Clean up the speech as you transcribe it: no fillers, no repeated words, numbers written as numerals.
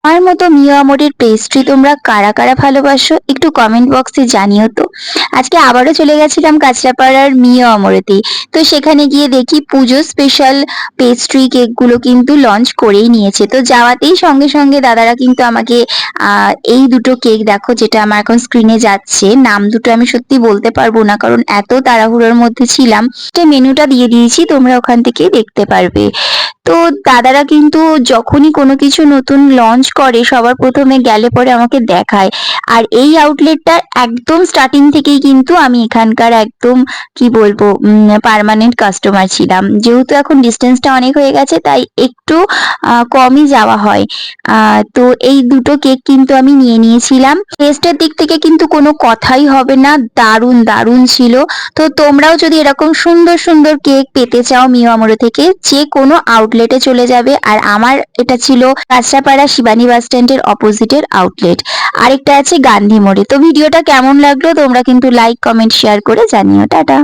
আমার মতো মিও আমরের পেস্ট্রি তোমরা কারা কারা ভালোবাসো একটু কমেন্ট বক্সে জানিও তো। আজকে আবারও চলে গেছিলাম কাঁচরাপাড়ার মিও আমরেতে। তো সেখানে গিয়ে দেখি পুজো স্পেশাল পেস্ট্রি কেকগুলো কিন্তু লঞ্চ করেই নিয়েছে। তো যাওয়াতেই সঙ্গে সঙ্গে দাদারা কিন্তু আমাকে এই দুটো কেক দেখো, যেটা আমার এখন স্ক্রিনে যাচ্ছে, নাম দুটো আমি সত্যি বলতে পারবো না কারণ এত তাড়াহুড়োর মধ্যে ছিলাম। মেনুটা দিয়ে দিয়েছি, তোমরা ওখান থেকে দেখতে পারবে। তো দাদারা কিন্তু যখনই কোনো কিছু নতুন লঞ্চ করে সবার প্রথমে গেলে পরে আমাকে দেখায়। আর এই আউটলেটটা একদম স্টার্টিং থেকেই কিন্তু আমি এখানকার একদম কি বলবো পার্মানেন্ট কাস্টমার ছিলাম। যেহেতু এখন ডিস্টেন্সটা অনেক হয়ে গেছে তাই একটু কমই যাওয়া হয়। তো এই দুটো কেক কিন্তু আমি নিয়ে নিয়েছিলাম। টেস্টের দিক থেকে কিন্তু কোনো কথাই হবে না, দারুণ দারুণ ছিল। তো তোমরাও যদি এরকম সুন্দর সুন্দর কেক পেতে চাও মিও আমরো থেকে, যে কোনো আউটলেটে চলে যাবে। আর আমার এটা ছিল কাঁচরাপাড়া শিবানী বাস স্ট্যান্ডের অপোজিটের আউটলেট। আরেকটা আছে গান্ধী মোড়ে। তো ভিডিওটা কেমন লাগলো তোমরা কিন্তু লাইক কমেন্ট শেয়ার করে জানিও। টাটা।